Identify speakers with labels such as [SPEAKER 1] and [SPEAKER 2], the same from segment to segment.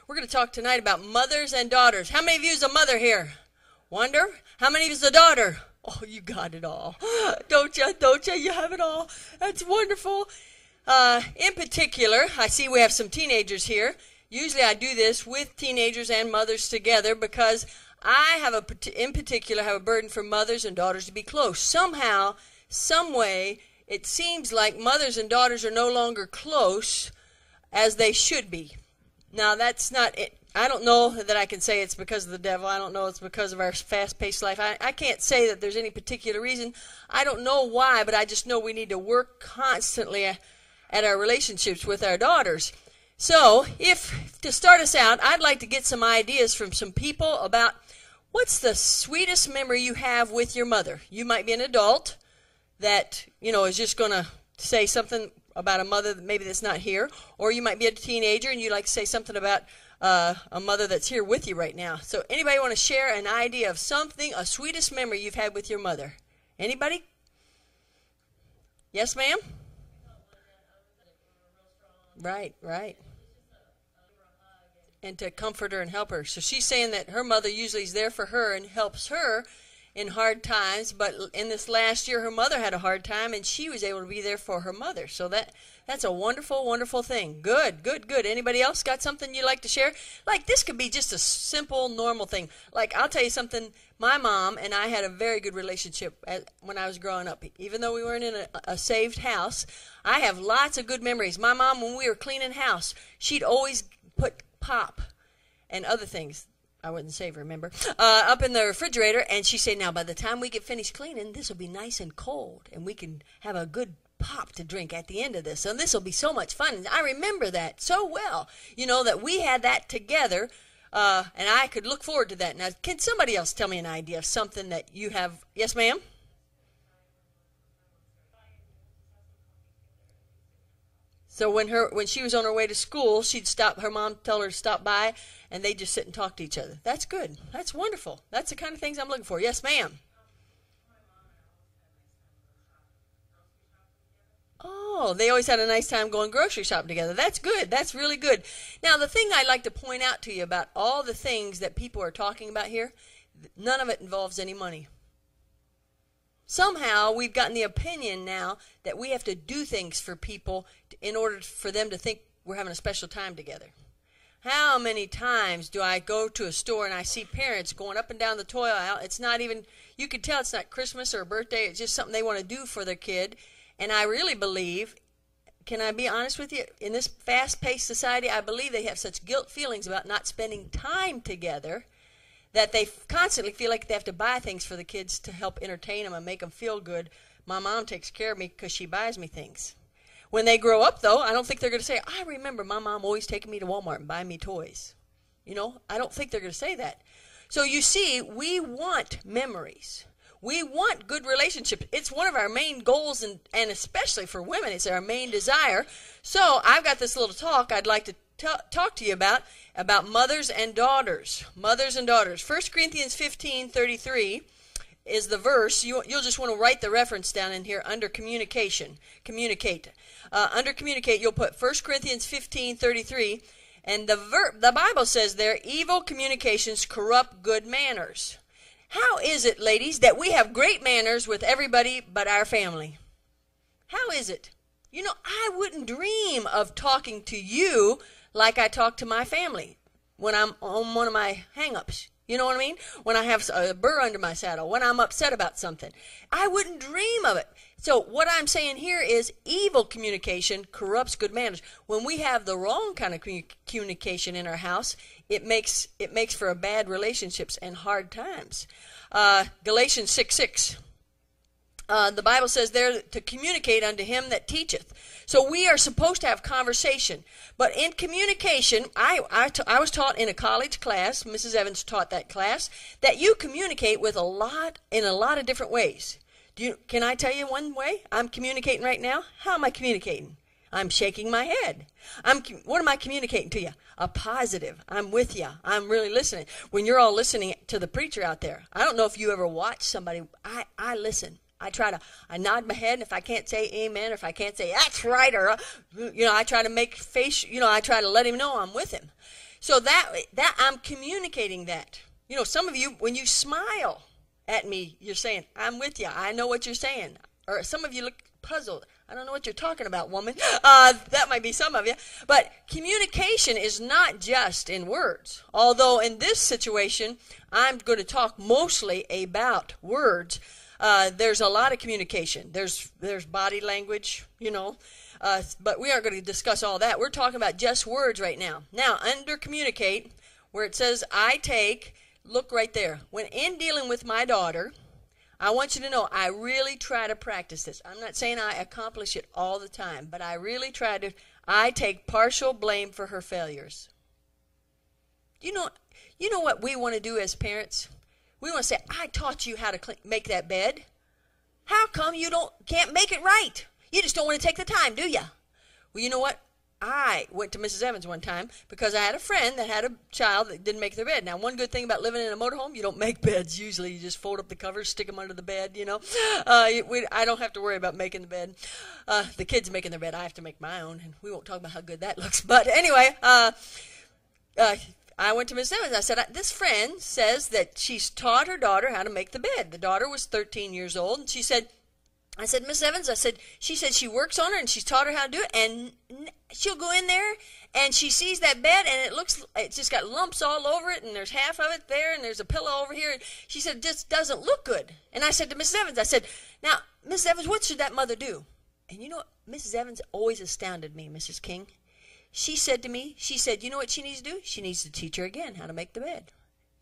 [SPEAKER 1] We're going to talk tonight about mothers and daughters. How many of you is a mother here? Wonder? How many of you is a daughter? Oh, you got it all. Don't you? Don't you? You have it all. That's wonderful. In particular, I see we have some teenagers here. Usually I do this with teenagers and mothers together because I have in particular have a burden for mothers and daughters to be close. Somehow, some way, it seems like mothers and daughters are no longer close as they should be. Now, that's not it. I don't know that I can say it's because of the devil. I don't know it's because of our fast-paced life. I can't say that there's any particular reason. I don't know why, but I just know we need to work constantly at our relationships with our daughters. So, to start us out, I'd like to get some ideas from some people about what's the sweetest memory you have with your mother. You might be an adult that, is just going to say something about a mother that maybe that's not here, or you might be a teenager and you'd like to say something about a mother that's here with you right now. So anybody want to share an idea of something, a sweetest memory you've had with your mother? Anybody? Yes, ma'am? Right. And to comfort her and help her. So she's saying that her mother usually is there for her and helps her in hard times, but in this last year her mother had a hard time and she was able to be there for her mother. So that's a wonderful, wonderful thing. Good. Anybody else got something you'd like to share? Like this could be just a simple, normal thing. Like I'll tell you something, my mom and I had a very good relationship when I was growing up. Even though we weren't in a saved house, I have lots of good memories. My mom, when we were cleaning house, she'd always put pop and other things, I wouldn't save, remember, up in the refrigerator, and she'd say, now by the time we get finished cleaning, this will be nice and cold, and we can have a good pop to drink at the end of this, and this will be so much fun. And I remember that so well, that we had that together, and I could look forward to that. Now, can somebody else tell me an idea of something that you have? Yes, ma'am? So when she was on her way to school, she'd stop. Her mom told her to stop by, and they'd just sit and talk to each other. That's good. That's wonderful. That's the kind of things I'm looking for. Yes, ma'am. Oh, they always had a nice time going grocery shopping together. That's good. That's really good. Now, the thing I'd like to point out to you about all the things that people are talking about here, none of it involves any money. Somehow we've gotten the opinion now that we have to do things for people in order for them to think we're having a special time together. How many times do I go to a store and I see parents going up and down the toy aisle? It's not even, you can tell it's not Christmas or a birthday. It's just something they want to do for their kid. And I really believe, can I be honest with you, in this fast-paced society, I believe they have such guilt feelings about not spending time together that they constantly feel like they have to buy things for the kids to help entertain them and make them feel good. My mom takes care of me because she buys me things. When they grow up, though, I don't think they're going to say, I remember my mom always taking me to Walmart and buying me toys. I don't think they're going to say that. So you see, we want memories. We want good relationships. It's one of our main goals, and especially for women, it's our main desire. So I've got this little talk I'd like to talk to you about mothers and daughters. Mothers and daughters. 1 Corinthians 15:33 is the verse. You'll just want to write the reference down in here under communication. Communicate. Under communicate, you'll put 1 Corinthians 15:33, and the Bible says there, evil communications corrupt good manners. How is it, ladies, that we have great manners with everybody but our family? How is it? I wouldn't dream of talking to you like I talk to my family when I'm on one of my hang-ups. You know what I mean? When I have a burr under my saddle, when I'm upset about something. I wouldn't dream of it. So what I'm saying here is evil communication corrupts good manners. When we have the wrong kind of communication in our house, it makes for a bad relationships and hard times. Galatians 6:6. The Bible says there to communicate unto him that teacheth. So we are supposed to have conversation. But in communication, I was taught in a college class, Mrs. Evans taught that class, that you communicate in a lot of different ways. Can I tell you one way I'm communicating right now? How am I communicating? I'm shaking my head. What am I communicating to you? A positive. I'm with you. I'm really listening. When you're all listening to the preacher out there, I don't know if you ever watch somebody. I listen. I nod my head, and if I can't say amen, or if I can't say that's right, or, I try to make face, I try to let him know I'm with him. So that I'm communicating that. You know, some of you, when you smile at me, you're saying, I'm with you. I know what you're saying. Or some of you look puzzled. I don't know what you're talking about, woman. That might be some of you. But communication is not just in words. Although in this situation, I'm going to talk mostly about words. There's a lot of communication. There's body language, you know. But we aren't going to discuss all that. We're talking about just words right now. Now, under communicate, where it says I take, look right there. When in dealing with my daughter, I want you to know I really try to practice this. I'm not saying I accomplish it all the time, but I really try to. I take partial blame for her failures. You know what we want to do as parents? We want to say, I taught you how to make that bed. How come you can't make it right? You just don't want to take the time, do you? Well, you know what? I went to Mrs. Evans one time because I had a friend that had a child that didn't make their bed. Now, one good thing about living in a motorhome, you don't make beds usually. You just fold up the covers, stick them under the bed, you know. I don't have to worry about making the bed. The kids making their bed. I have to make my own, and we won't talk about how good that looks. But anyway, I went to Mrs. Evans. I said, this friend says that she's taught her daughter how to make the bed. The daughter was 13 years old, and I said, Miss Evans, she said she works on her and she's taught her how to do it, and she'll go in there and she sees that bed and it's just got lumps all over it, and there's half of it there and there's a pillow over here. And she said, it just doesn't look good. And I said to Mrs. Evans, I said, now, Mrs. Evans, what should that mother do? And you know what? Mrs. Evans always astounded me, Mrs. King. She said to me, you know what she needs to do? She needs to teach her again how to make the bed.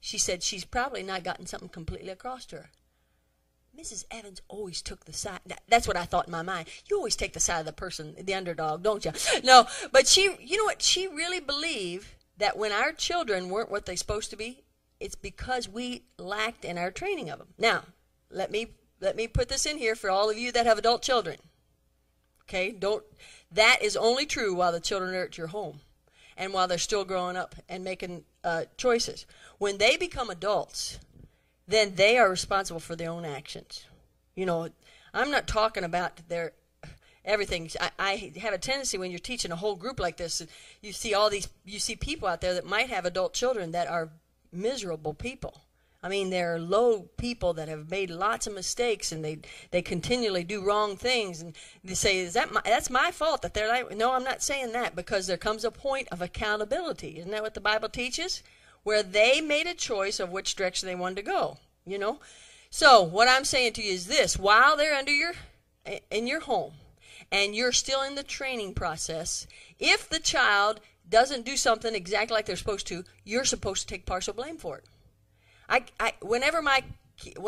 [SPEAKER 1] She said she's probably not gotten something completely across to her. Mrs. Evans always took the side. That's what I thought in my mind. You always take the side of the person, the underdog, don't you? No, but you know what? She really believed that when our children weren't what they're supposed to be, it's because we lacked in our training of them. Now, let me put this in here for all of you that have adult children. Okay, that is only true while the children are at your home and while they're still growing up and making choices. When they become adults, then they are responsible for their own actions. You know, I'm not talking about their everything. I have a tendency when you're teaching a whole group like this, you see people out there that might have adult children that are miserable people. I mean, they're low people that have made lots of mistakes, and they continually do wrong things, and they say, that's my fault that they're like, no, I'm not saying that, because there comes a point of accountability. Isn't that what the Bible teaches? Where they made a choice of which direction they wanted to go, you know. So what I'm saying to you is this: while they're in your home and you're still in the training process, if the child doesn't do something exactly like they're supposed to, you're supposed to take partial blame for it. When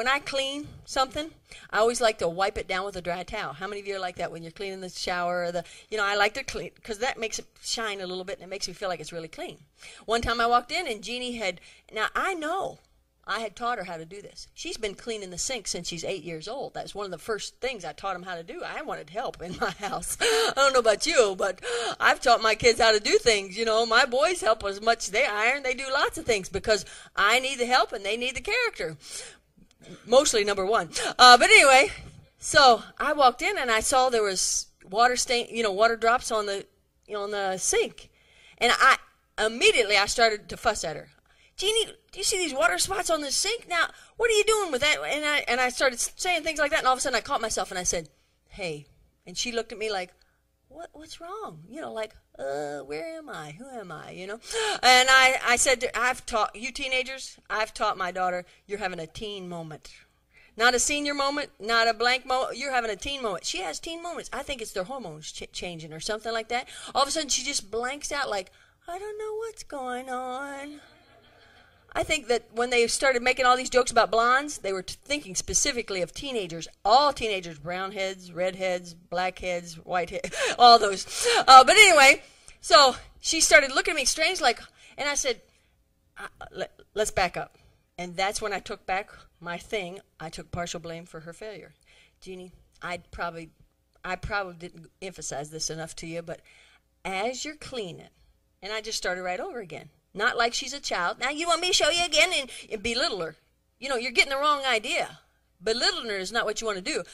[SPEAKER 1] I clean something, I always like to wipe it down with a dry towel. How many of you are like that when you're cleaning the shower? Or I like to clean because that makes it shine a little bit and it makes me feel like it's really clean. One time I walked in and Jeannie now I know I had taught her how to do this. She's been cleaning the sink since she's 8 years old. That's one of the first things I taught them how to do. I wanted help in my house. I don't know about you, but I've taught my kids how to do things. You know, my boys help as much as they iron. They do lots of things because I need the help and they need the character. Mostly number one. But anyway, so I walked in and I saw there was water drops on the sink. And immediately I started to fuss at her. Jeannie, do you see these water spots on the sink? Now, what are you doing with that? And I started saying things like that, and all of a sudden I caught myself and I said, hey. And she looked at me like, what's wrong? You know, like, where am I? Who am I? You know? And I said, you teenagers, I've taught my daughter, you're having a teen moment. Not a senior moment, not a blank moment. You're having a teen moment. She has teen moments. I think it's their hormones changing or something like that. All of a sudden she just blanks out like, I don't know what's going on. I think that when they started making all these jokes about blondes, they were thinking specifically of teenagers. All teenagers, brown heads, red heads, black heads, white heads, all those. But anyway, so she started looking at me strange and I said, let's back up. And that's when I took back my thing. I took partial blame for her failure. Jeannie, I probably didn't emphasize this enough to you, but as you're cleaning, and I just started right over again. Not like she's a child. Now, you want me to show you again and belittle her. You know, you're getting the wrong idea. Belittling her is not what you want to do.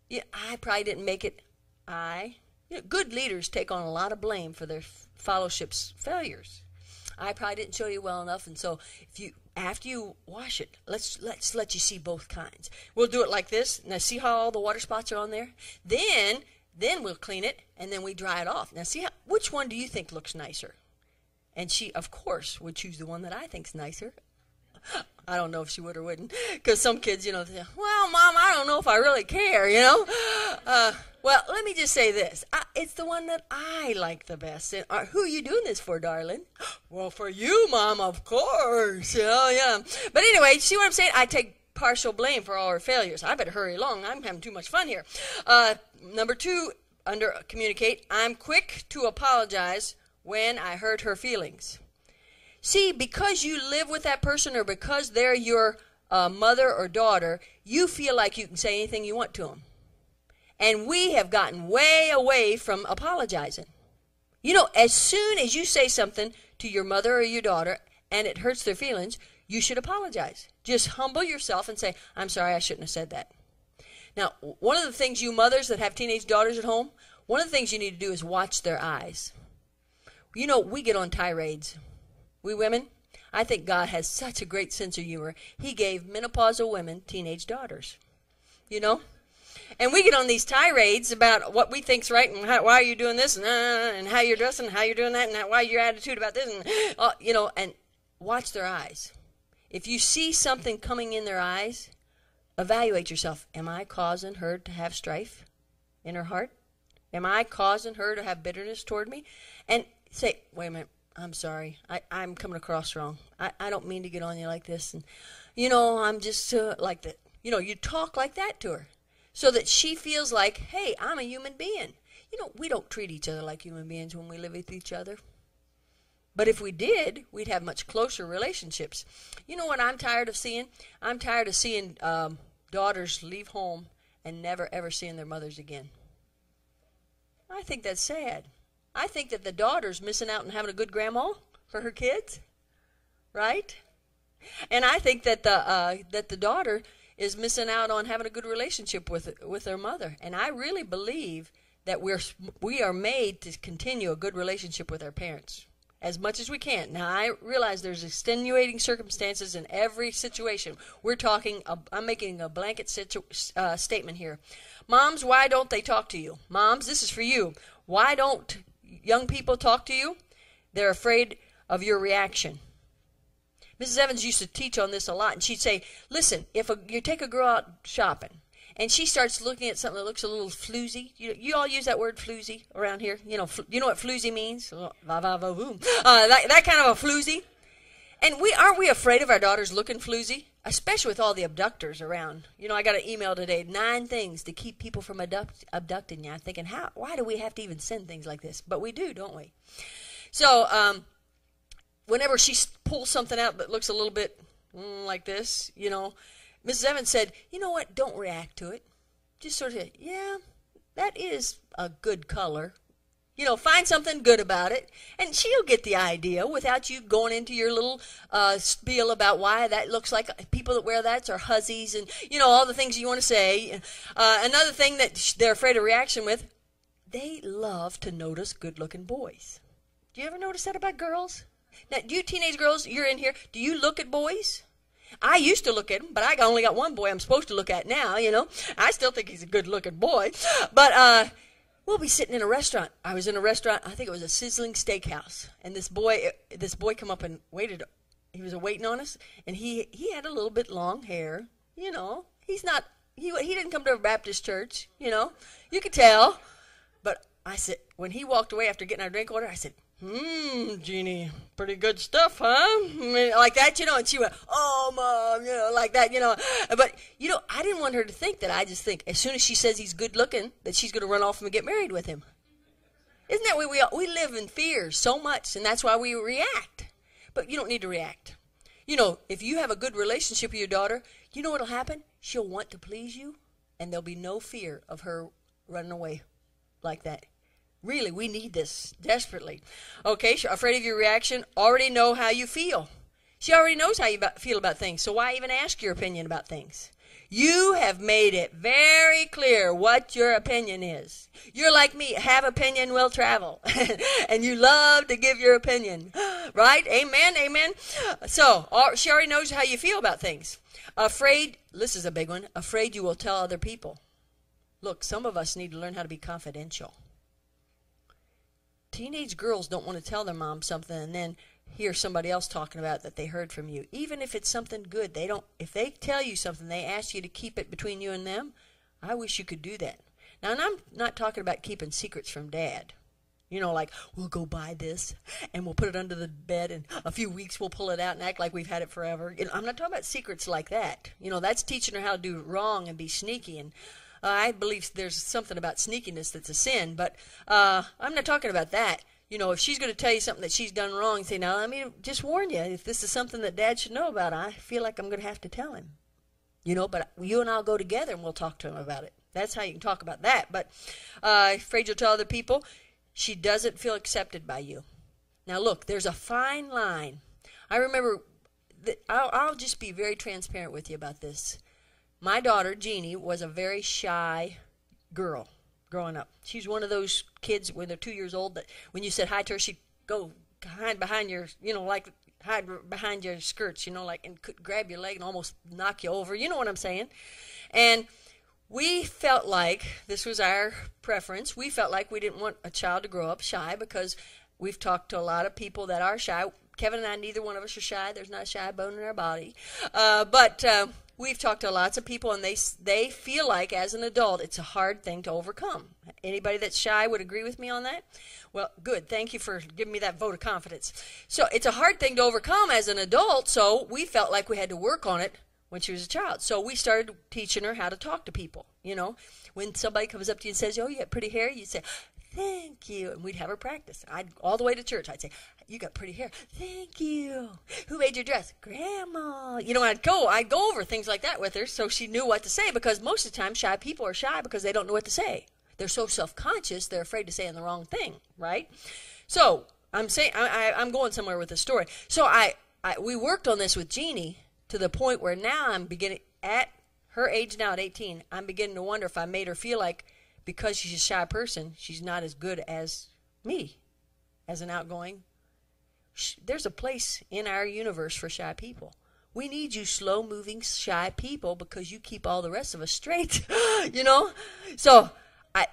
[SPEAKER 1] Yeah, I probably didn't make it. Good leaders take on a lot of blame for their fellowship's failures. I probably didn't show you well enough, and so after you wash it, let's let you see both kinds. We'll do it like this. Now see how all the water spots are on there? Then we'll clean it, and then we dry it off. Now see which one do you think looks nicer? And she, of course, would choose the one that I think's nicer. I don't know if she would or wouldn't, because some kids, they say, well, Mom, I don't know if I really care, Well, let me just say this. It's the one that I like the best. And who are you doing this for, darling? Well, for you, Mom, of course. Yeah. But anyway, see what I'm saying? I take partial blame for all her failures. I better hurry along. I'm having too much fun here. Number 2, under communicate, I'm quick to apologize when I hurt her feelings. See, because you live with that person or because they're your mother or daughter, you feel like you can say anything you want to them. And we have gotten way away from apologizing. As soon as you say something to your mother or your daughter and it hurts their feelings, you should apologize. Just humble yourself and say, I'm sorry, I shouldn't have said that. Now, one of the things you mothers that have teenage daughters at home, one of the things you need to do is watch their eyes. We get on tirades. We women, I think God has such a great sense of humor. He gave menopausal women teenage daughters, And we get on these tirades about what we think's right and why are you doing this and how you're dressing and how you're doing that and why your attitude about this and watch their eyes. If you see something coming in their eyes, evaluate yourself. Am I causing her to have strife in her heart? Am I causing her to have bitterness toward me? And say, wait a minute. I'm sorry. I'm coming across wrong. I don't mean to get on you like this. And, I'm just like that. You talk like that to her so that she feels like, hey, I'm a human being. We don't treat each other like human beings when we live with each other. But if we did, we'd have much closer relationships. You know what I'm tired of seeing? I'm tired of seeing daughters leave home and never, ever seeing their mothers again. I think that's sad. I think that the daughter's missing out on having a good grandma for her kids, right? And I think that the daughter is missing out on having a good relationship with her mother. And I really believe that we are made to continue a good relationship with our parents as much as we can. Now, I realize there's extenuating circumstances in every situation. I'm making a blanket statement here. Moms, why don't they talk to you? Moms, this is for you. Why don't young people talk to you? They're afraid of your reaction. Mrs. Evans used to teach on this a lot, and she'd say, listen, if you take a girl out shopping, and she starts looking at something that looks a little floozy. You all use that word floozy around here. You know what floozy means? That kind of a floozy. And aren't we afraid of our daughters looking floozy? Especially with all the abductors around. I got an email today, 9 things to keep people from abducting you. I'm thinking, why do we have to even send things like this? But we do, don't we? So, whenever she pulls something out that looks a little bit like this, Mrs. Evans said, you know what, don't react to it. Just sort of, yeah, that is a good color. Find something good about it, and she'll get the idea without you going into your little spiel about why that looks like people that wear that are hussies and, all the things you want to say. Another thing that they're afraid of reaction with, they love to notice good-looking boys. Do you ever notice that about girls? Now, do you teenage girls, you're in here, do you look at boys? I used to look at him, but I only got one boy I'm supposed to look at now, I still think he's a good-looking boy. But we'll be sitting in a restaurant. I was in a restaurant, I think it was a sizzling steakhouse. And this boy come up and waited. He was waiting on us, and he had a little bit long hair. He's not, he didn't come to a Baptist church, You could tell. But I said, when he walked away after getting our drink order, I said, Jeannie, pretty good stuff, huh? Like that, and she went, oh, Mom, like that, But, I didn't want her to think that. I just think as soon as she says he's good looking, that she's going to run off and get married with him. Isn't that way we live in fear so much, and that's why we react. But you don't need to react. If you have a good relationship with your daughter, you know what'll happen? She'll want to please you, and there'll be no fear of her running away like that. Really, we need this desperately. Okay, afraid of your reaction, already know how you feel. She already knows how you feel about things, so why even ask your opinion about things? You have made it very clear what your opinion is. You're like me. Have opinion, will travel. And you love to give your opinion. Right? Amen, amen. So, she already knows how you feel about things. Afraid, this is a big one, afraid you will tell other people. Look, some of us need to learn how to be confidential. Teenage girls don't want to tell their mom something and then hear somebody else talking about it that they heard from you. Even if it's something good, they don't. If they tell you something, they ask you to keep it between you and them. I wish you could do that. Now, and I'm not talking about keeping secrets from Dad. You know, like, we'll go buy this, and we'll put it under the bed, and a few weeks we'll pull it out and act like we've had it forever. You know, I'm not talking about secrets like that. You know, that's teaching her how to do wrong and be sneaky. And I believe there's something about sneakiness that's a sin, but I'm not talking about that. You know, if she's going to tell you something that she's done wrong, say, now, let me just warn you, if this is something that Dad should know about, I feel like I'm going to have to tell him. You know, but you and I'll go together and we'll talk to him about it. That's how you can talk about that. But afraid you'll tell other people, she doesn't feel accepted by you. Now, look, there's a fine line. I remember, I'll just be very transparent with you about this. My daughter, Jeannie, was a very shy girl growing up. She's one of those kids when they're 2 years old that when you said hi to her, she'd go hide behind your, you know, like hide behind your skirts, you know, like, and could grab your leg and almost knock you over. You know what I'm saying? And we felt like, this was our preference, we felt like we didn't want a child to grow up shy because we've talked to a lot of people that are shy. Kevin and I, neither one of us are shy. There's not a shy bone in our body. But we've talked to lots of people, and they feel like, as an adult, it's a hard thing to overcome. Anybody that's shy would agree with me on that? Well, good. Thank you for giving me that vote of confidence. So it's a hard thing to overcome as an adult, so we felt like we had to work on it when she was a child. So we started teaching her how to talk to people, you know. When somebody comes up to you and says, oh, you got pretty hair, you say, thank you. And we'd have her practice. All the way to church, I'd say, you got pretty hair. Thank you. Who made your dress? Grandma. You know, I'd go over things like that with her so she knew what to say, because most of the time shy people are shy because they don't know what to say. They're so self-conscious, they're afraid to say the wrong thing, right? So I'm saying I'm going somewhere with this story. So we worked on this with Jeannie to the point where now I'm beginning, at her age now at 18, I'm beginning to wonder if I made her feel like because she's a shy person, she's not as good as me, as an outgoing. There's a place in our universe for shy people. We need you slow-moving, shy people because you keep all the rest of us straight, you know? So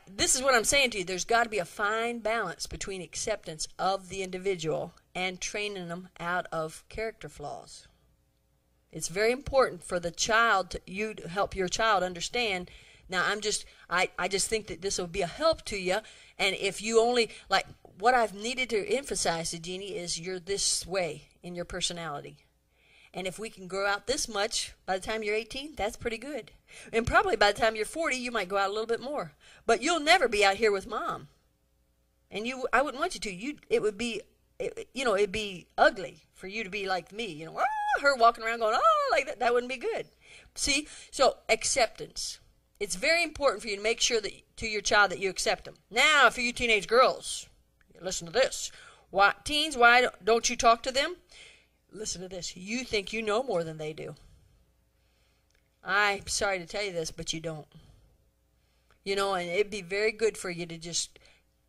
[SPEAKER 1] this is what I'm saying to you. There's got to be a fine balance between acceptance of the individual and training them out of character flaws. It's very important for the child, you to help your child understand. Now, I just think that this will be a help to you. And if you only, like, what I've needed to emphasize to Jeannie is you're this way in your personality. And if we can grow out this much by the time you're 18, that's pretty good. And probably by the time you're 40, you might go out a little bit more. But you'll never be out here with Mom. And I wouldn't want you to. It'd be ugly for you to be like me. You know, her walking around going, oh, like that. That wouldn't be good. See? So acceptance. It's very important for you to make sure that to your child that you accept them. Now, for you teenage girls, listen to this. Why don't you talk to them? Listen to this. You think you know more than they do. I'm sorry to tell you this, but you don't. You know, and it'd be very good for you to just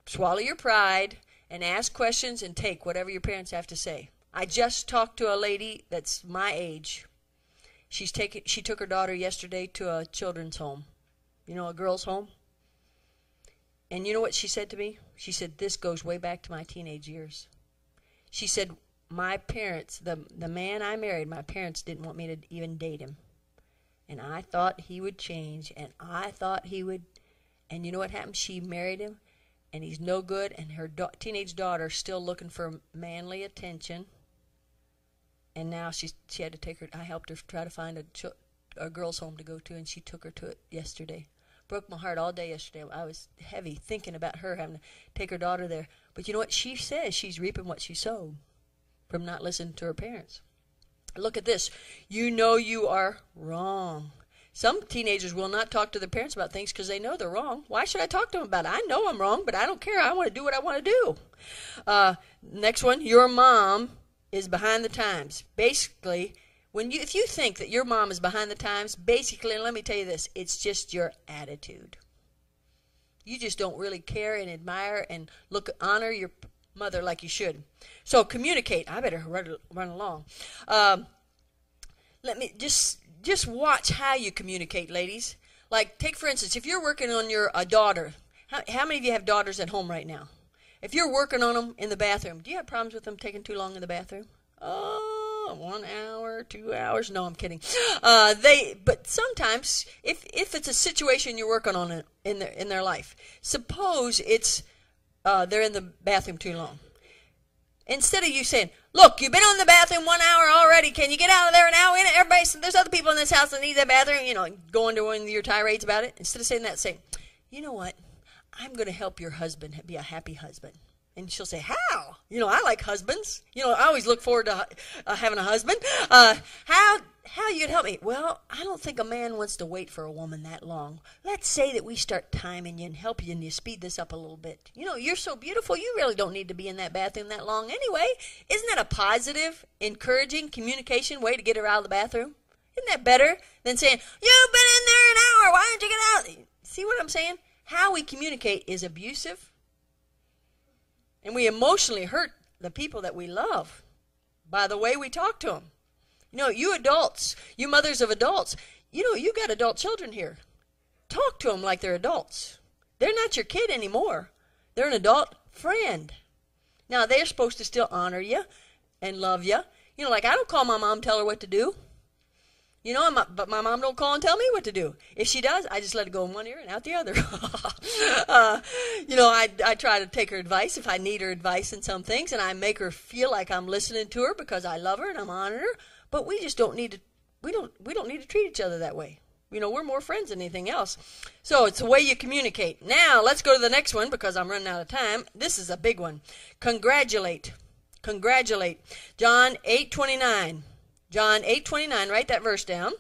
[SPEAKER 1] swallow your pride and ask questions and take whatever your parents have to say. I just talked to a lady that's my age. She took her daughter yesterday to a children's home. You know, a girl's home. And you know what she said to me? She said, this goes way back to my teenage years. She said, my parents, the man I married, my parents didn't want me to even date him. And I thought he would change, and I thought he would. And you know what happened? She married him, and he's no good, and her teenage daughter's still looking for manly attention. And now she had to take her. I helped her try to find a girl's home to go to, and she took her to it yesterday. Broke my heart all day yesterday. I was heavy thinking about her having to take her daughter there. But you know what? She says she's reaping what she sowed from not listening to her parents. Look at this. You know you are wrong. Some teenagers will not talk to their parents about things because they know they're wrong. Why should I talk to them about it? I know I'm wrong, but I don't care. I want to do what I want to do. Next one. Your mom is behind the times. Basically, If you think that your mom is behind the times, basically, let me tell you this, it's just your attitude. You just don't really care and admire and honor your mother like you should. So communicate. I better run along. Let me just watch how you communicate, ladies. Like, take for instance, if you're working on your daughter, how many of you have daughters at home right now? If you're working on them in the bathroom, do you have problems with them taking too long in the bathroom? Oh, 1 hour, 2 hours. No, I'm kidding. But sometimes, if it's a situation you're working on in their life, suppose it's they're in the bathroom too long. Instead of you saying, "Look, you've been on the bathroom 1 hour already. Can you get out of there now? There's other people in this house that need that bathroom." Go into one of your tirades about it. Instead of saying that, say, "You know what? I'm going to help your husband be a happy husband." And she'll say, "How? I like husbands. I always look forward to having a husband. How you could help me?" "Well, I don't think a man wants to wait for a woman that long. Let's say that we start timing you and help you and you speed this up a little bit. You're so beautiful, you really don't need to be in that bathroom that long anyway." Isn't that a positive, encouraging communication way to get her out of the bathroom? Isn't that better than saying, "You've been in there an hour, why don't you get out?" See what I'm saying? How we communicate is abusive. And we emotionally hurt the people that we love by the way we talk to them. You adults, you mothers of adults, you got adult children here. Talk to them like they're adults. They're not your kid anymore. They're an adult friend. Now, they're supposed to still honor you and love you. Like I don't call my mom, tell her what to do. But my mom don't call and tell me what to do. If she does, I just let it go in one ear and out the other. I try to take her advice if I need her advice in some things, and I make her feel like I'm listening to her because I love her and I'm honoring her. But we just don't need to. We don't need to treat each other that way. We're more friends than anything else. So it's the way you communicate. Now let's go to the next one because I'm running out of time. This is a big one. Congratulate. Congratulate. John 8:29. John 8:29, write that verse down.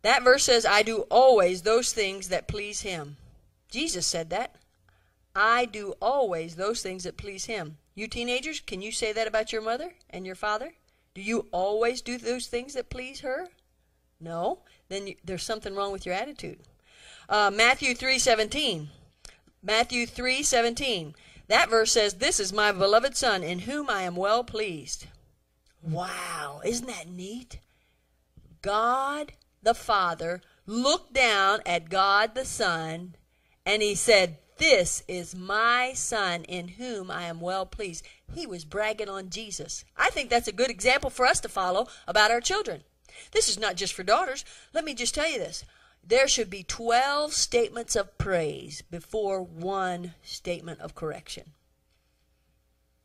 [SPEAKER 1] That verse says, "I do always those things that please him." Jesus said that. I do always those things that please him. You teenagers, can you say that about your mother and your father? Do you always do those things that please her? No? Then there's something wrong with your attitude. Matthew 3:17. Matthew 3:17. That verse says, "This is my beloved Son, in whom I am well pleased." Wow, isn't that neat? God the Father looked down at God the Son and he said, "This is my Son in whom I am well pleased." He was bragging on Jesus. I think that's a good example for us to follow about our children. This is not just for daughters. Let me just tell you this. There should be 12 statements of praise before one statement of correction.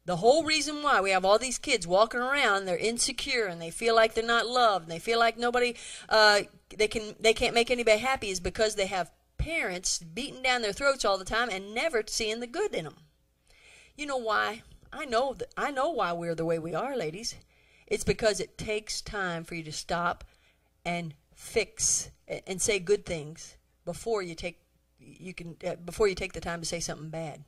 [SPEAKER 1] The whole reason why we have all these kids walking around, they're insecure and they feel like they're not loved and they feel like nobody, they can't make anybody happy is because they have parents beating down their throats all the time and never seeing the good in them. You know why? I know why we're the way we are, ladies. It's because it takes time for you to stop and fix and say good things before you take the time to say something bad.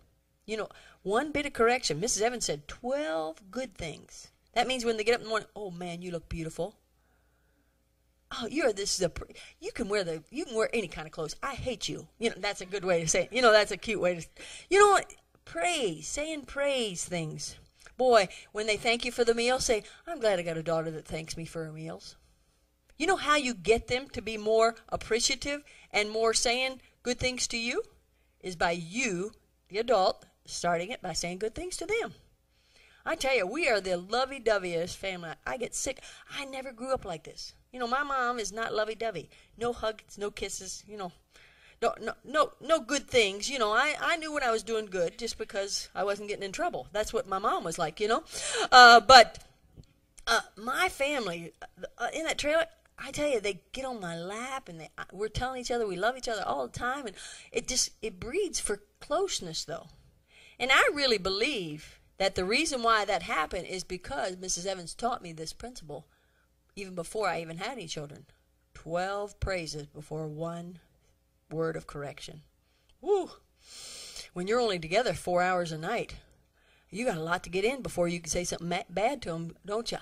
[SPEAKER 1] One bit of correction. Mrs. Evans said 12 good things. That means when they get up in the morning, "Oh man, you look beautiful. Oh, you can wear any kind of clothes. I hate you." That's a good way to say it. That's a cute way to. Praise, saying praise things. Boy, when they thank you for the meal, say, "I'm glad I got a daughter that thanks me for her meals." You know how you get them to be more appreciative and more saying good things to you? Is by you, the adult, starting it by saying good things to them. I tell you, we are the lovey-doveyest family. I get sick. I never grew up like this. My mom is not lovey-dovey. No hugs, no kisses, no good things. I knew when I was doing good just because I wasn't getting in trouble. That's what my mom was like, But my family, in that trailer, I tell you, they get on my lap and we're telling each other we love each other all the time. And it breeds for closeness, though. And I really believe that the reason why that happened is because Mrs. Evans taught me this principle even before I even had any children. 12 praises before one word of correction. Woo! When you're only together 4 hours a night, you got a lot to get in before you can say something bad to them, don't you?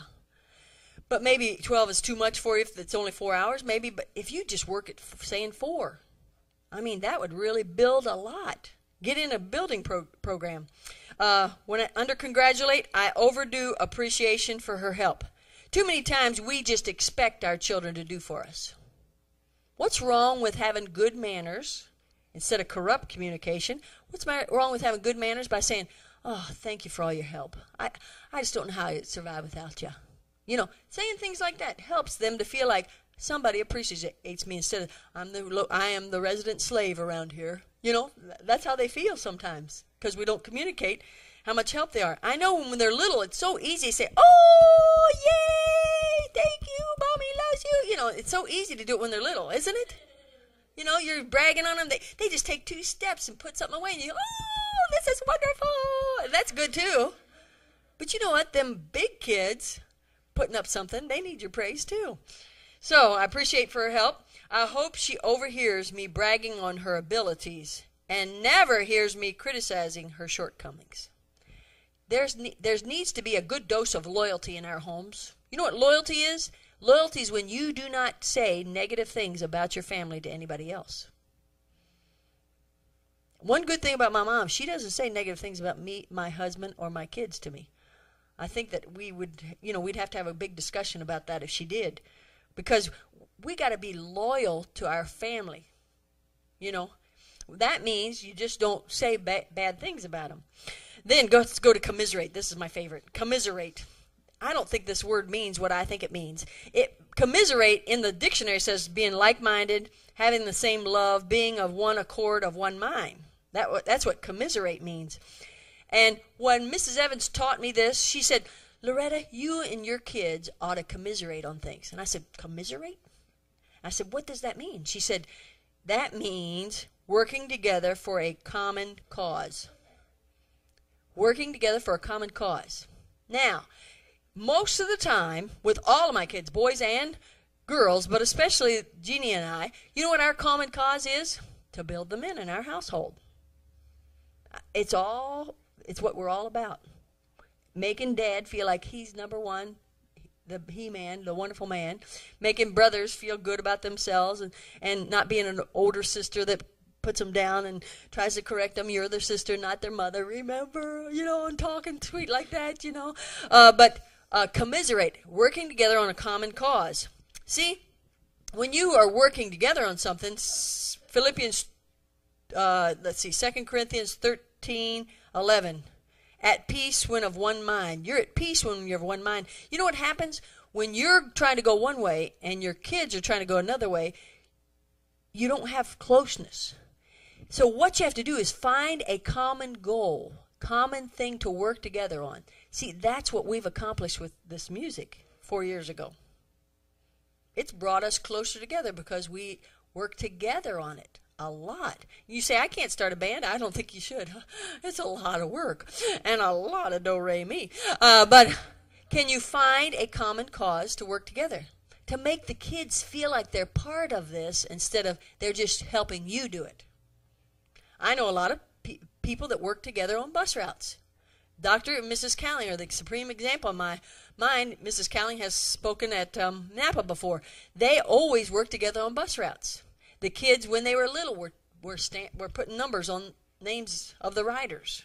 [SPEAKER 1] But maybe 12 is too much for you if it's only 4 hours, maybe. But if you just work at, saying 4, I mean, that would really build a lot. Get in a building program. When I under-congratulate, I overdo appreciation for her help. Too many times we just expect our children to do for us. What's wrong with having good manners instead of corrupt communication? What's wrong with having good manners by saying, oh, thank you for all your help. I just don't know how I'd survive without you. You know, saying things like that helps them to feel like somebody appreciates me instead of I am the resident slave around here. You know, that's how they feel sometimes because we don't communicate how much help they are. I know when they're little, it's so easy to say, oh, yay, thank you, mommy loves you. You know, it's so easy to do it when they're little, isn't it? You know, you're bragging on them. They just take 2 steps and put something away, and you go, oh, this is wonderful. And that's good, too. But you know what? Them big kids putting up something, they need your praise, too. So I appreciate for her help. I hope she overhears me bragging on her abilities and never hears me criticizing her shortcomings. There needs to be a good dose of loyalty in our homes. You know what loyalty is? Loyalty is when you do not say negative things about your family to anybody else. One good thing about my mom, she doesn't say negative things about me, my husband, or my kids to me. I think that we'd have to have a big discussion about that if she did. Because we got to be loyal to our family. You know, that means you just don't say bad things about them. Then let's go to commiserate. This is my favorite. Commiserate. I don't think this word means what I think it means. Commiserate in the dictionary says being like-minded, having the same love, being of one accord, of one mind. That's what commiserate means. And when Mrs. Evans taught me this, she said, Loretta, you and your kids ought to commiserate on things. And I said, commiserate? I said, what does that mean? She said, that means working together for a common cause. Working together for a common cause. Now, most of the time, with all of my kids, boys and girls, but especially Jeannie and I, you know what our common cause is? To build the men in our household. It's what we're all about. Making Dad feel like he's number one, the he-man, the wonderful man. Making brothers feel good about themselves and not being an older sister that puts them down and tries to correct them. You're their sister, not their mother. Remember, and talking sweet like that, But commiserate, working together on a common cause. See, when you are working together on something, Philippians, 2 Corinthians 13:11. At peace when of one mind. You're at peace when you're of one mind. You know what happens? When you're trying to go one way and your kids are trying to go another way, you don't have closeness. So what you have to do is find a common goal, common thing to work together on. See, that's what we've accomplished with this music 4 years ago. It's brought us closer together because we work together on it. A lot. You say, I can't start a band. I don't think you should. It's a lot of work and a lot of do-re-mi. But can you find a common cause to work together? To make the kids feel like they're part of this instead of they're just helping you do it. I know a lot of people that work together on bus routes. Dr. and Mrs. Cowling are the supreme example of mine. Mrs. Cowling has spoken at Napa before. They always work together on bus routes. The kids, when they were little, were putting numbers on names of the riders.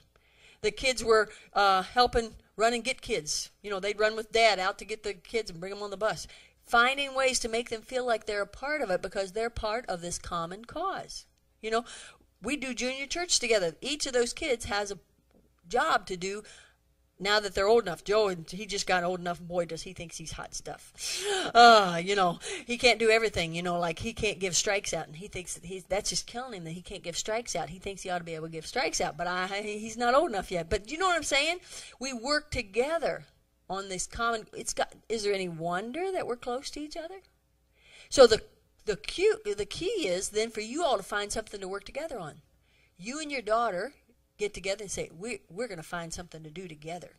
[SPEAKER 1] The kids were helping run and get kids. They'd run with Dad out to get the kids and bring them on the bus. Finding ways to make them feel like they're a part of it because they're part of this common cause. We do junior church together. Each of those kids has a job to do now that they're old enough. Joe, he just got old enough, boy, does he thinks he's hot stuff. He can't do everything, like he can't give strikes out, and he thinks that's just killing him that he can't give strikes out. He thinks he ought to be able to give strikes out, but he's not old enough yet. But you know what I'm saying? We work together on this common. Is there any wonder that we're close to each other? So the key is then for you all to find something to work together on. You and your daughter get together and say, we're going to find something to do together.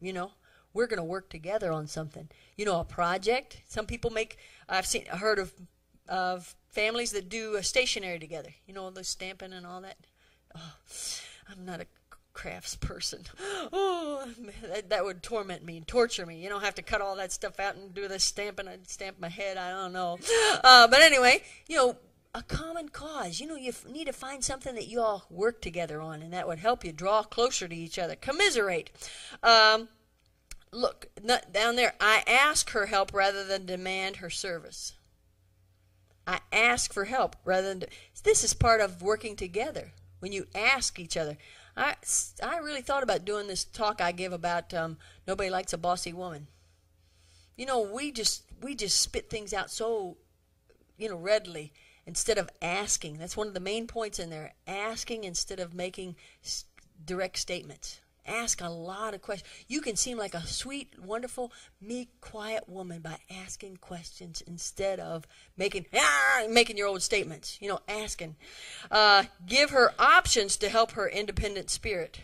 [SPEAKER 1] We're going to work together on something. A project. Some people heard of families that do a stationery together. The stamping and all that. Oh, I'm not a crafts person. Oh, that would torment me and torture me. You don't have to cut all that stuff out and do this stamping. I'd stamp my head. I don't know. But anyway, a common cause. You need to find something that you all work together on, and that would help you draw closer to each other. Commiserate. Look, down there, I ask her help rather than demand her service. I ask for help rather than... This is part of working together, when you ask each other. I really thought about doing this talk I give about nobody likes a bossy woman. We just spit things out so, readily instead of asking. That's one of the main points in there. Asking instead of making direct statements. Ask a lot of questions. You can seem like a sweet, wonderful, meek, quiet woman by asking questions instead of making your own statements. Asking. Give her options to help her independent spirit.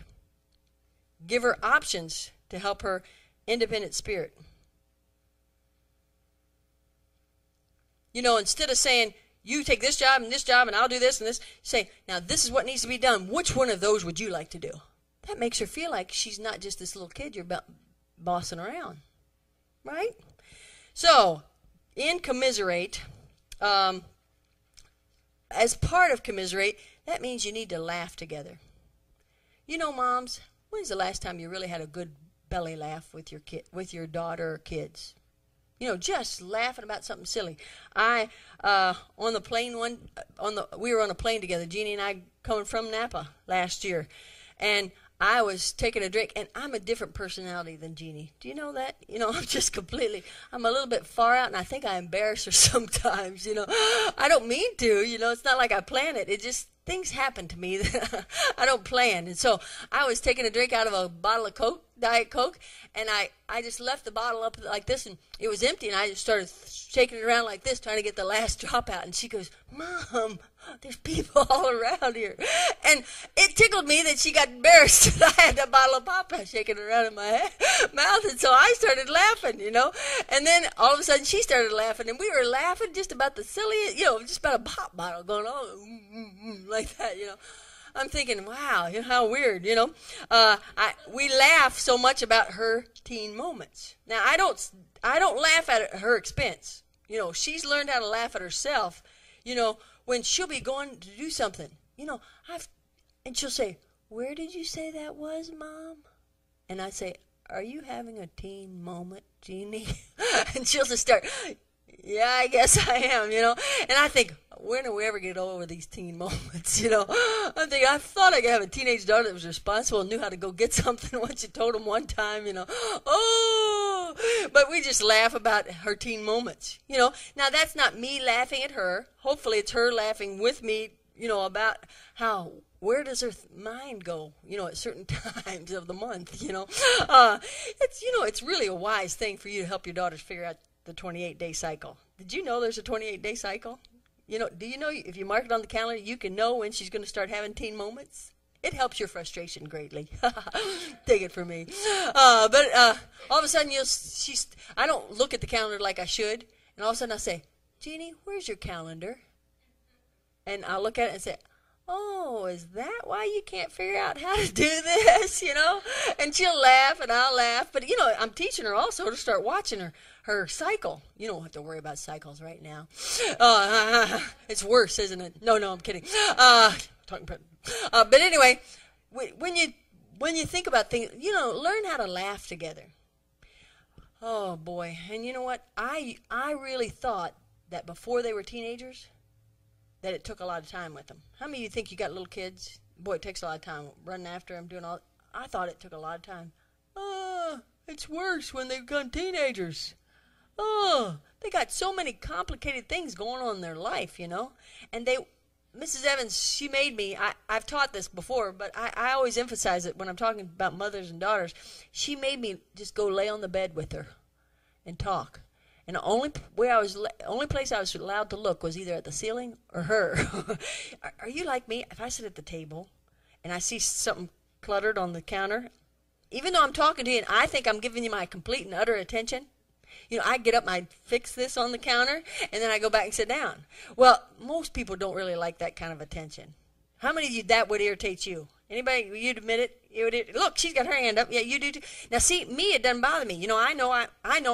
[SPEAKER 1] Give her options to help her independent spirit. Instead of saying, you take this job and I'll do this and this, say, now this is what needs to be done. Which one of those would you like to do? That makes her feel like she's not just this little kid you're bossing around. Right? So, in commiserate, as part of commiserate, that means you need to laugh together. Moms, when's the last time you really had a good belly laugh with your daughter or kids? Just laughing about something silly. We were on a plane together, Jeannie and I, coming from Napa last year, and I was taking a drink, and I'm a different personality than Jeannie. Do you know that? I'm a little bit far out, and I think I embarrass her sometimes, I don't mean to, it's not like I plan it. It just, things happen to me that I don't plan. And so I was taking a drink out of a bottle of Coke, Diet Coke, and I just left the bottle up like this, and it was empty, and I just started shaking it around like this, trying to get the last drop out. And she goes, Mom, there's people all around here. And it tickled me that she got embarrassed that I had that bottle of pop shaking it around in my mouth. And so I started laughing, And then all of a sudden she started laughing, and we were laughing just about the silliest, just about a pop bottle going on like that, I'm thinking, wow, how weird, we laugh so much about her teen moments. Now, I don't laugh at her expense. She's learned how to laugh at herself, when she'll be going to do something. And she'll say, where did you say that was, Mom? And I say, are you having a teen moment, Jeannie? And she'll just start, yeah, I guess I am, And I think, when do we ever get over these teen moments, I thought I could have a teenage daughter that was responsible and knew how to go get something once you told them one time, Oh, but we just laugh about her teen moments, Now, that's not me laughing at her. Hopefully it's her laughing with me, about where does her mind go, at certain times of the month, It's really a wise thing for you to help your daughters figure out the 28-day cycle. Did you know there's a 28-day cycle? Do you know if you mark it on the calendar, you can know when she's going to start having teen moments? It helps your frustration greatly. Take it from me. But all of a sudden, I don't look at the calendar like I should. And all of a sudden, I say, Jeannie, where's your calendar? And I'll look at it and say, oh, is that why you can't figure out how to do this, And she'll laugh and I'll laugh. But, I'm teaching her also to start watching her cycle. You don't have to worry about cycles right now. It's worse, isn't it? No, I'm kidding. But anyway, when you think about things, learn how to laugh together. Oh, boy. And you know what? I really thought that before they were teenagers, that it took a lot of time with them. How many of you think you got little kids? Boy, it takes a lot of time running after them, doing all. I thought it took a lot of time. It's worse when they become teenagers. They got so many complicated things going on in their life, And Mrs. Evans, she made me, I've taught this before, but I always emphasize it when I'm talking about mothers and daughters. She made me just go lay on the bed with her and talk. And the only place I was allowed to look was either at the ceiling or her. Are you like me? If I sit at the table and I see something cluttered on the counter, even though I'm talking to you and I think I'm giving you my complete and utter attention, I get up and I fix this on the counter, and then I go back and sit down. Well, most people don't really like that kind of attention. How many of you that would irritate you? Anybody, you'd admit it? Look, she's got her hand up. Yeah, you do too. Now, see, me, it doesn't bother me. I know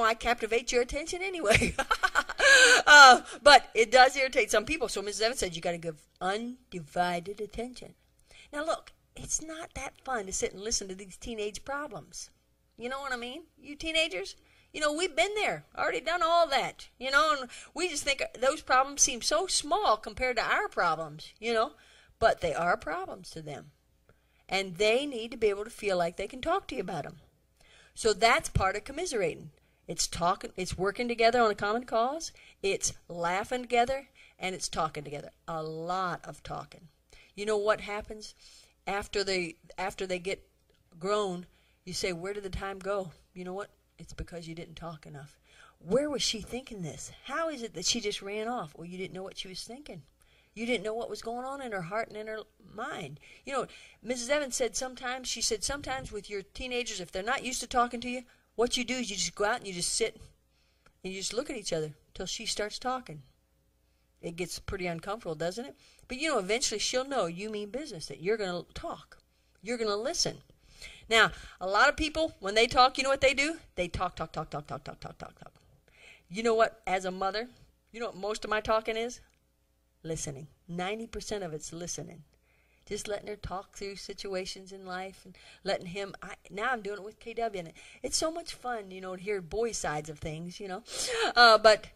[SPEAKER 1] I captivate your attention anyway. But it does irritate some people. So Mrs. Evans said you got to give undivided attention. Now, look, it's not that fun to sit and listen to these teenage problems. You know what I mean? You teenagers? We've been there, already done all that, and we just think those problems seem so small compared to our problems, but they are problems to them. And they need to be able to feel like they can talk to you about them. So that's part of commiserating. It's talking, it's working together on a common cause, it's laughing together, and it's talking together. A lot of talking. You know what happens after they get grown? You say, where did the time go? You know what? It's because you didn't talk enough. Where was she thinking this? How is it that she just ran off? Well, you didn't know what she was thinking. You didn't know what was going on in her heart and in her mind. Mrs. Evans said sometimes with your teenagers, if they're not used to talking to you, what you do is you just go out and you just sit and you just look at each other till she starts talking. It gets pretty uncomfortable, doesn't it? But eventually she'll know you mean business, that you're going to talk. You're going to listen. Now, a lot of people, when they talk, you know what they do? They talk. You know what, as a mother, you know what most of my talking is? Listening. 90% of it's listening. Just letting her talk through situations in life and letting him. Now I'm doing it with KW, and it's so much fun, to hear boy sides of things, But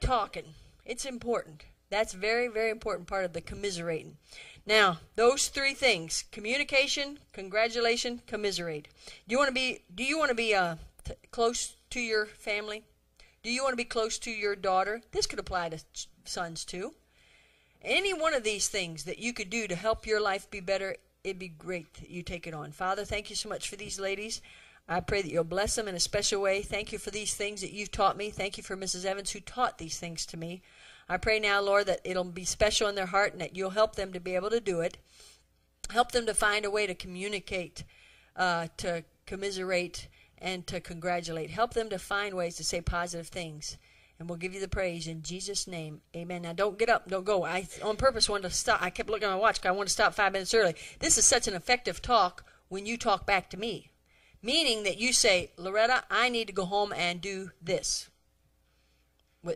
[SPEAKER 1] talking, it's important. That's a very, very important part of the commiserating. Now, those three things: communication, congratulation, commiserate. Do you want to be close to your family? Do you want to be close to your daughter? This could apply to sons too. Any one of these things that you could do to help your life be better, it'd be great that you take it on. Father, thank you so much for these ladies. I pray that you'll bless them in a special way. Thank you for these things that you've taught me. Thank you for Mrs. Evans who taught these things to me. I pray now, Lord, that it'll be special in their heart and that you'll help them to be able to do it. Help them to find a way to communicate, to commiserate, and to congratulate. Help them to find ways to say positive things. And we'll give you the praise in Jesus' name. Amen. Now, don't get up. Don't go. I, on purpose, wanted to stop. I kept looking at my watch because I wanted to stop 5 minutes early. This is such an effective talk when you talk back to me. Meaning that you say, Loretta, I need to go home and do this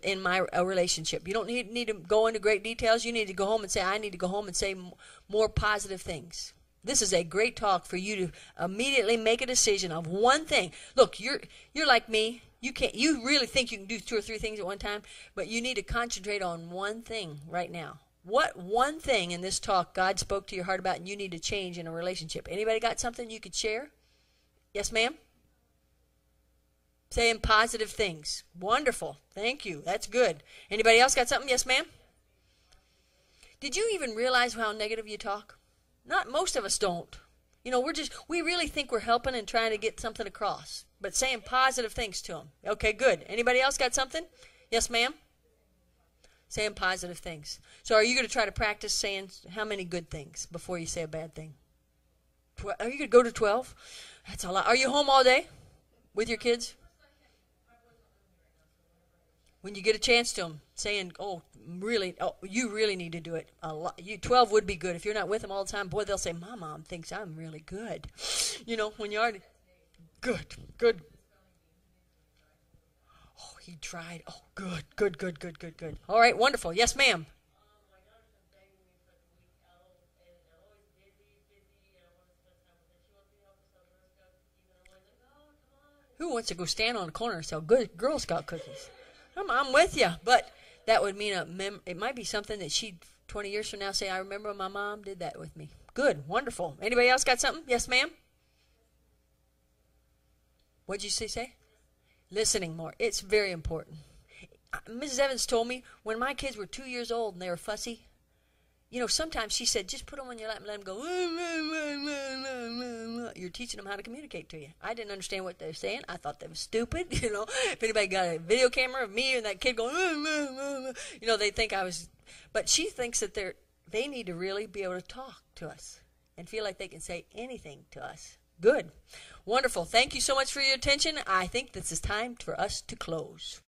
[SPEAKER 1] in my relationship. You don't need to go into great details. You need to go home and say, I need to go home and say more positive things. This is a great talk for you to immediately make a decision of one thing. Look, you're like me. You really think you can do 2 or 3 things at one time, but you need to concentrate on one thing right now. What one thing in this talk God spoke to your heart about and you need to change in a relationship? Anybody got something you could share? Yes, ma'am? Saying positive things. Wonderful. Thank you. That's good. Anybody else got something? Yes, ma'am? Did you even realize how negative you talk? Not most of us don't. We really think we're helping and trying to get something across, but saying positive things to them. Okay, good. Anybody else got something? Yes, ma'am? Saying positive things. So are you going to try to practice saying how many good things before you say a bad thing? Are you going to go to 12? That's a lot. Are you home all day with your kids? When you get a chance to them, saying, you really need to do it a lot. 12 would be good. If you're not with them all the time, boy, they'll say, my mom thinks I'm really good. When you are good. Oh, he tried. Oh, good. All right, wonderful. Yes, ma'am. Who wants to go stand on the corner and sell good Girl Scout cookies? I'm with you, but that would mean it might be something that she'd 20 years from now say, I remember my mom did that with me. Good, wonderful. Anybody else got something? Yes, ma'am? What'd you say? Listening more. It's very important. Mrs. Evans told me when my kids were 2 years old and they were fussy, sometimes she said, just put them on your lap and let them go. You're teaching them how to communicate to you. I didn't understand what they were saying. I thought they were stupid. If anybody got a video camera of me and that kid going, they think I was. But she thinks that they need to really be able to talk to us and feel like they can say anything to us. Good. Wonderful. Thank you so much for your attention. I think this is time for us to close.